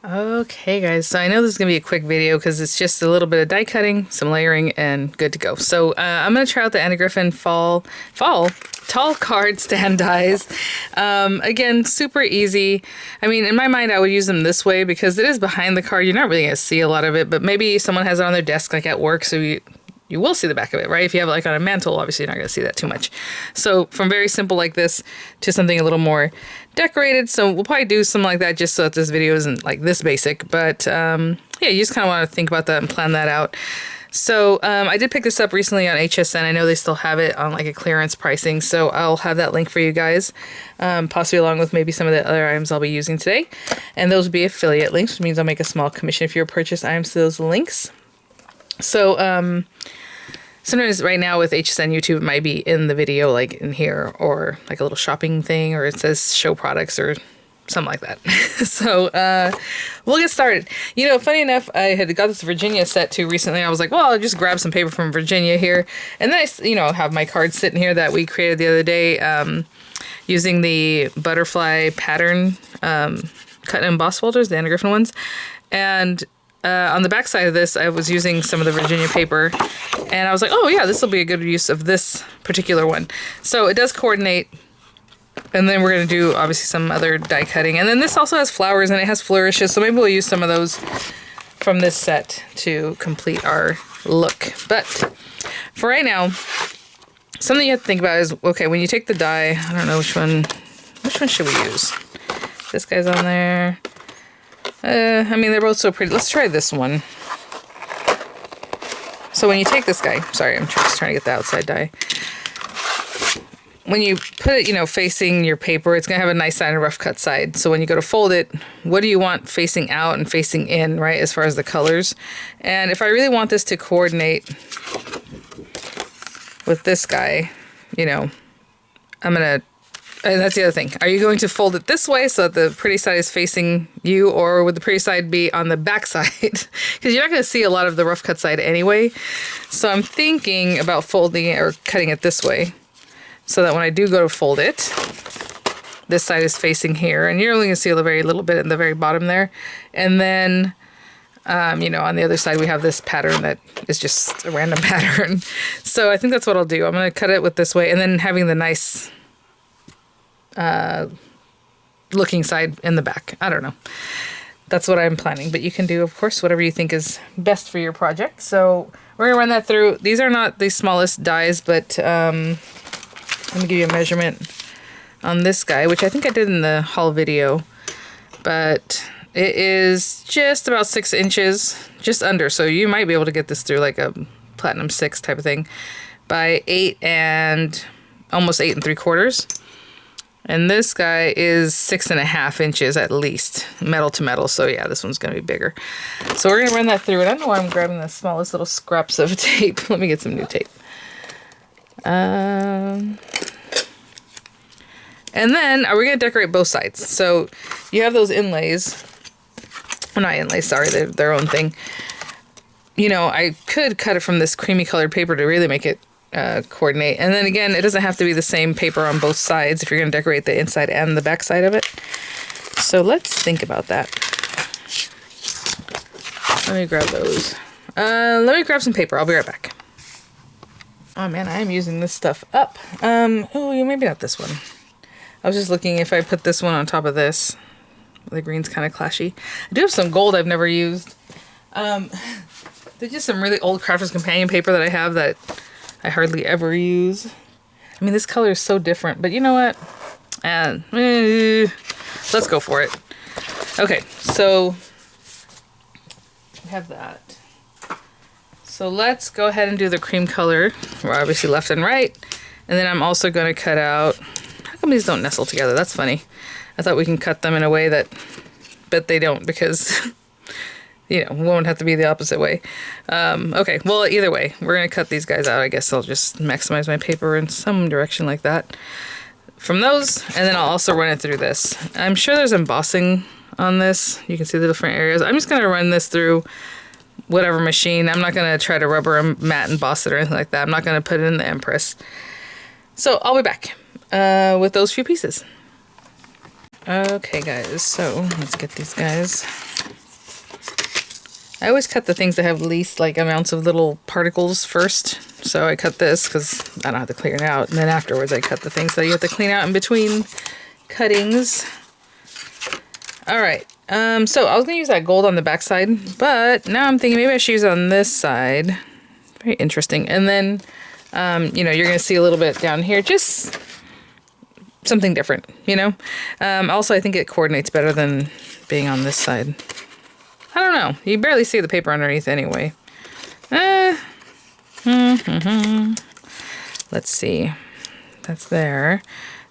Okay guys, so I know this is going to be a quick video because it's just a little bit of die cutting, some layering, and good to go. So I'm going to try out the Griffin fall tall card stand dies. Again, super easy. I mean, in my mind I would use them this way because it is behind the card. You're not really going to see a lot of it, but maybe someone has it on their desk like at work, so you will see the back of it, right? If you have it like on a mantle, obviously you're not going to see that too much. So from very simple like this to something a little more decorated. So we'll probably do something like that just so that this video isn't like this basic. But yeah, you just kind of want to think about that and plan that out. So I did pick this up recently on HSN. I know they still have it on like a clearance pricing. So I'll have that link for you guys, possibly along with maybe some of the other items I'll be using today. And those will be affiliate links, which means I'll make a small commission if you purchase items to those links. So sometimes right now with HSN YouTube, it might be in the video, like in here, or like a little shopping thing, or it says show products or something like that. So we'll get started. You know, funny enough, I had got this Virginia set too recently. I was like, well, I'll just grab some paper from Virginia here. And then I, you know, have my cards sitting here that we created the other day using the butterfly pattern cut and emboss folders, the Griffin ones. And on the back side of this, I was using some of the Virginia paper, and I was like, oh yeah, this will be a good use of this particular one. So it does coordinate, and then we're going to do obviously some other die cutting. And then this also has flowers and it has flourishes, so maybe we'll use some of those from this set to complete our look. But for right now, something you have to think about is, okay, when you take the die, I don't know which one should we use? This guy's on there. I mean, they're both so pretty. Let's try this one. So when you take this guy, sorry, I'm just trying to get the outside die. When you put it, you know, facing your paper, it's going to have a nice side and a rough cut side. So when you go to fold it, what do you want facing out and facing in, right, as far as the colors? And if I really want this to coordinate with this guy, you know, I'm going to, and that's the other thing. Are you going to fold it this way so that the pretty side is facing you, or would the pretty side be on the back side? Because you're not going to see a lot of the rough cut side anyway. So I'm thinking about folding it or cutting it this way so that when I do go to fold it, this side is facing here. And you're only going to see a very little bit in the very bottom there. And then, you know, on the other side, we have this pattern that is just a random pattern. So I think that's what I'll do. I'm going to cut it with this way, and then having the nice looking side in the back. I don't know. That's what I'm planning, but you can do, of course, whatever you think is best for your project. So we're gonna run that through. These are not the smallest dies, but let me give you a measurement on this guy, which I think I did in the haul video, but it is just about 6 inches, just under. So you might be able to get this through like a platinum 6 type of thing, by 8 and almost 8 3/4. And this guy is 6.5 inches at least, metal to metal. So yeah, this one's going to be bigger. So we're going to run that through. And I don't know why I'm grabbing the smallest little scraps of tape. Let me get some new tape. And then we're going to decorate both sides. So you have those inlays. Well, not inlays, sorry, they're their own thing. You know, I could cut it from this creamy colored paper to really make it coordinate. And then again, it doesn't have to be the same paper on both sides if you're going to decorate the inside and the back side of it. So let's think about that. Let me grab those. Let me grab some paper. I'll be right back. Oh man, I am using this stuff up. Oh, maybe not this one. I was just looking if I put this one on top of this. The green's kind of clashy. I do have some gold I've never used. There's just some really old Crafter's Companion paper that I have that I hardly ever use. I mean, this color is so different, but you know what? Let's go for it. Okay, so we have that. So let's go ahead and do the cream color. We're obviously left and right. And then I'm also going to cut out... How come these don't nestle together? That's funny. I thought we can cut them in a way that... But they don't, because... You know, won't have to be the opposite way. Okay, well, either way, we're going to cut these guys out. I guess I'll just maximize my paper in some direction like that. From those, and then I'll also run it through this. I'm sure there's embossing on this. You can see the different areas. I'm just going to run this through whatever machine. I'm not going to try to rubber and matte emboss it or anything like that. I'm not going to put it in the Empress. So I'll be back with those few pieces. Okay, guys, so let's get these guys I always cut the things that have least like amounts of little particles first. So I cut this because I don't have to clean it out. And then afterwards I cut the things that you have to clean out in between cuttings. All right. So I was going to use that gold on the back side, but now I'm thinking maybe I should use it on this side. Very interesting. And then, you know, you're going to see a little bit down here, just something different, you know? Also, I think it coordinates better than being on this side. I don't know. You barely see the paper underneath anyway. Let's see. That's there.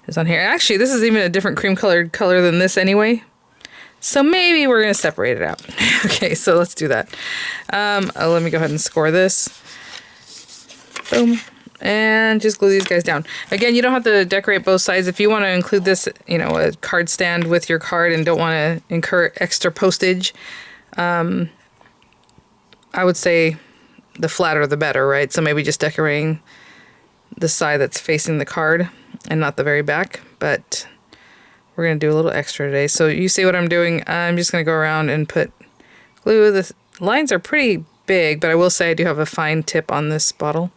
It's on here. Actually, this is even a different cream colored color than this anyway. So maybe we're going to separate it out. Okay, so let's do that. Let me go ahead and score this. Boom. And just glue these guys down. Again, you don't have to decorate both sides. If you want to include this, you know, a card stand with your card and don't want to incur extra postage, I would say the flatter the better, right? So maybe just decorating the side that's facing the card and not the very back. But we're going to do a little extra today. So you see what I'm doing? I'm just going to go around and put glue. The lines are pretty big, but I will say I do have a fine tip on this bottle.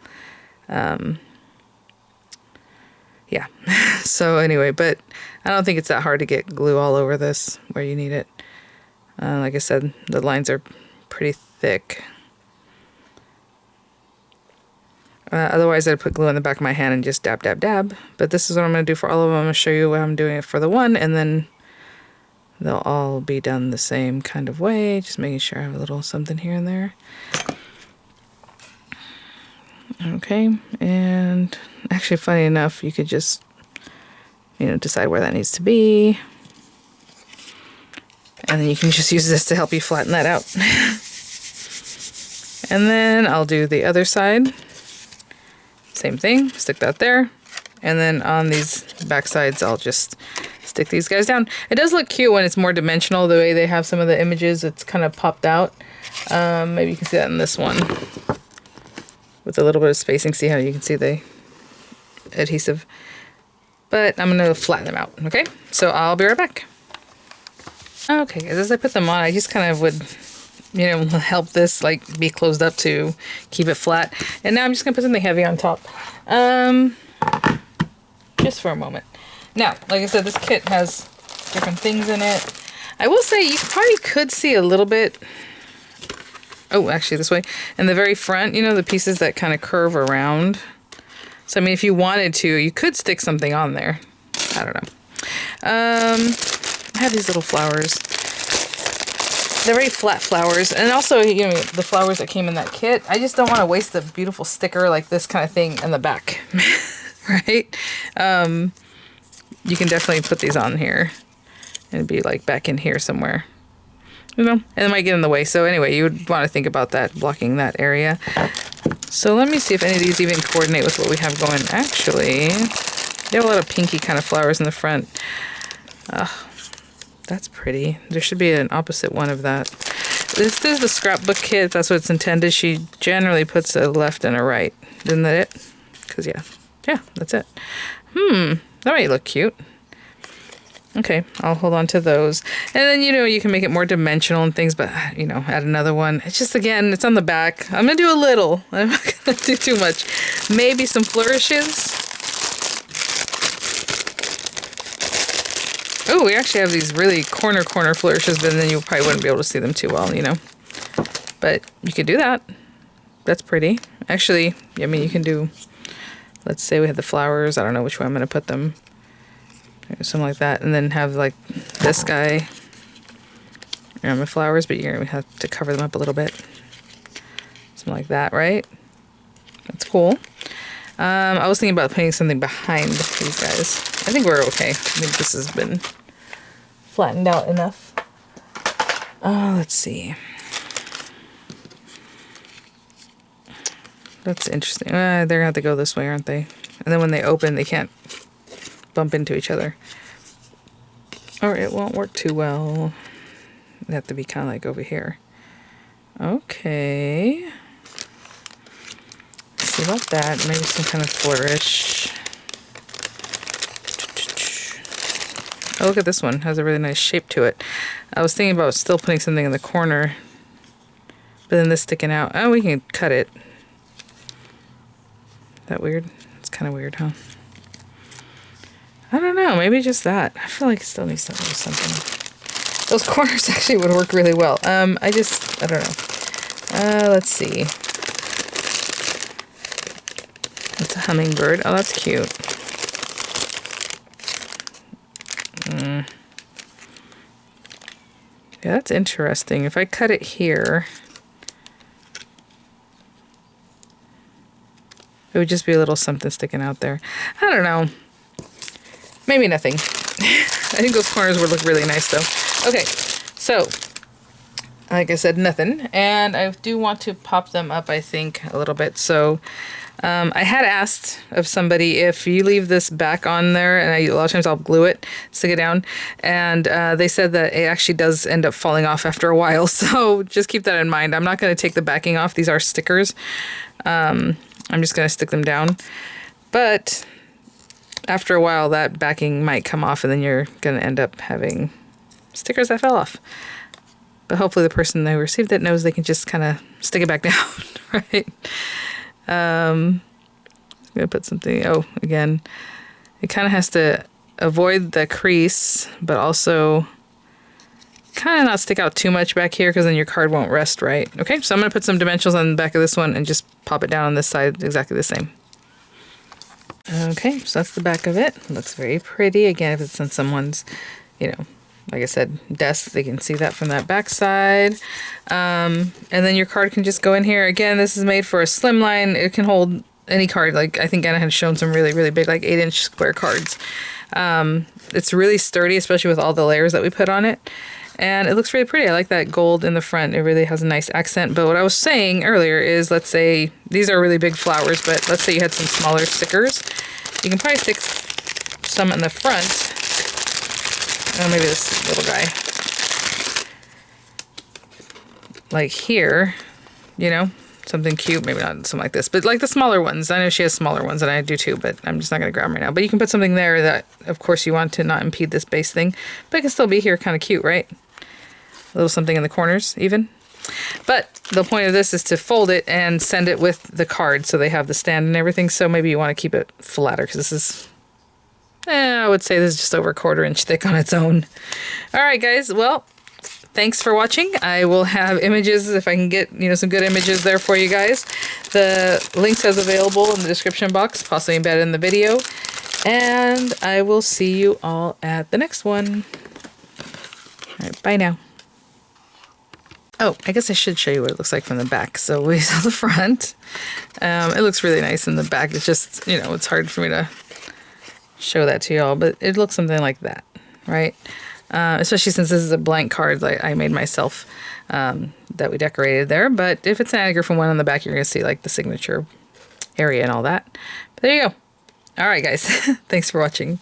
Yeah. So anyway, but I don't think it's that hard to get glue all over this where you need it. Like I said, the lines are pretty thick. Otherwise, I'd put glue on the back of my hand and just dab, dab, dab. But this is what I'm going to do for all of them. I'm going to show you how I'm doing it for the one, and then they'll all be done the same kind of way. Just making sure I have a little something here and there. Okay, and actually, funny enough, you could just, you know, decide where that needs to be. And then you can just use this to help you flatten that out. And then I'll do the other side. Same thing, stick that there. And then on these back sides, I'll just stick these guys down. It does look cute when it's more dimensional, the way they have some of the images. It's kind of popped out. Maybe you can see that in this one. With a little bit of spacing, see how you can see the adhesive. But I'm going to flatten them out, okay? So I'll be right back. Okay, guys, as I put them on, I just kind of would, you know, help this like be closed up to keep it flat. And now I'm just going to put something heavy on top. Just for a moment. Now, like I said, this kit has different things in it. I will say you probably could see a little bit. Oh, actually this way. In the very front, you know, the pieces that kind of curve around. So, I mean, if you wanted to, you could stick something on there. I don't know. I have these little flowers. They're very flat flowers. And also, you know, the flowers that came in that kit. I just don't want to waste a beautiful sticker like this kind of thing in the back. Right? You can definitely put these on here. And it'd be like back in here somewhere. You know, and it might get in the way. So anyway, you would want to think about that, blocking that area. So let me see if any of these even coordinate with what we have going. Actually, they have a lot of pinky kind of flowers in the front. That's pretty. There should be an opposite one of that. This is the scrapbook kit. That's what it's intended. She generally puts a left and a right. Isn't that it? Because, yeah, that's it. That might look cute. Okay, I'll hold on to those. And then, you know, you can make it more dimensional and things, but, you know, add another one. It's just, again, it's on the back. I'm going to do a little. I'm not going to do too much. Maybe some flourishes. Oh, we actually have these really corner flourishes, but then you probably wouldn't be able to see them too well, you know. But you could do that. That's pretty. Actually, I mean, you can do, let's say we have the flowers. I don't know which way I'm going to put them. Something like that, and then have like this guy around the flowers, but you're gonna have to cover them up a little bit. Something like that, right? That's cool. I was thinking about putting something behind these guys. I think we're okay. I think this has been flattened out enough. Let's see. That's interesting. They're gonna have to go this way, aren't they? And then when they open, they can't bump into each other, or it won't work too well. They have to be kind of like over here. Okay, let's see about that. Maybe some kind of flourish. Oh, look at this one. Has a really nice shape to it. I was thinking about still putting something in the corner. But then this sticking out. Oh, we can cut it. That weird? It's kind of weird, huh? I don't know. Maybe just that. I feel like it still needs to do something. Those corners actually would work really well. I don't know. Let's see. It's a hummingbird. Oh, that's cute. Yeah, that's interesting. If I cut it here, it would just be a little something sticking out there. I don't know. Maybe nothing. I think those corners would look really nice though. Okay, so like I said, nothing. And I do want to pop them up, I think, a little bit. So I had asked of somebody if you leave this back on there, and a lot of times I'll glue it, stick it down, and they said that it actually does end up falling off after a while. So just keep that in mind. I'm not going to take the backing off. These are stickers. I'm just going to stick them down. But after a while, that backing might come off, and then you're going to end up having stickers that fell off. But hopefully the person who received it knows they can just kind of stick it back down, right? I'm going to put something, again, it kind of has to avoid the crease, but also kind of not stick out too much back here, because then your card won't rest right. Okay, so I'm going to put some dimensionals on the back of this one and just pop it down on this side exactly the same. Okay, so that's the back of it. It looks very pretty. Again, if it's on someone's, like I said, desk, they can see that from that back side. And then your card can just go in here. Again, this is made for a slim line. It can hold any card. Like I think Anna had shown some really, really big, like 8-inch square cards. It's really sturdy, especially with all the layers that we put on it. And it looks really pretty. I like that gold in the front. It really has a nice accent. But what I was saying earlier is, let's say these are really big flowers, but let's say you had some smaller stickers. You can probably stick some in the front. Oh, maybe this little guy. Like here, something cute. Maybe not something like this, but like the smaller ones. I know she has smaller ones and I do too, but I'm just not going to grab them right now. But you can put something there that, of course, you want to not impede this base thing. But it can still be here, kind of cute, right? A little something in the corners even. But the point of this is to fold it and send it with the card so they have the stand and everything. So maybe you want to keep it flatter, because this is, I would say this is just over a 1/4 inch thick on its own. All right, guys. Well, thanks for watching. I will have images, if I can get, some good images there for you guys. The links as available in the description box, possibly embedded in the video. And I will see you all at the next one. All right, bye now. Oh, I guess I should show you what it looks like from the back. So we saw the front. It looks really nice in the back. It's just, it's hard for me to show that to y'all, but it looks something like that, right? Especially since this is a blank card that I made myself, that we decorated there. But if it's an Anna Griffin one on the back, you're going to see like the signature area and all that. But there you go. All right, guys. Thanks for watching.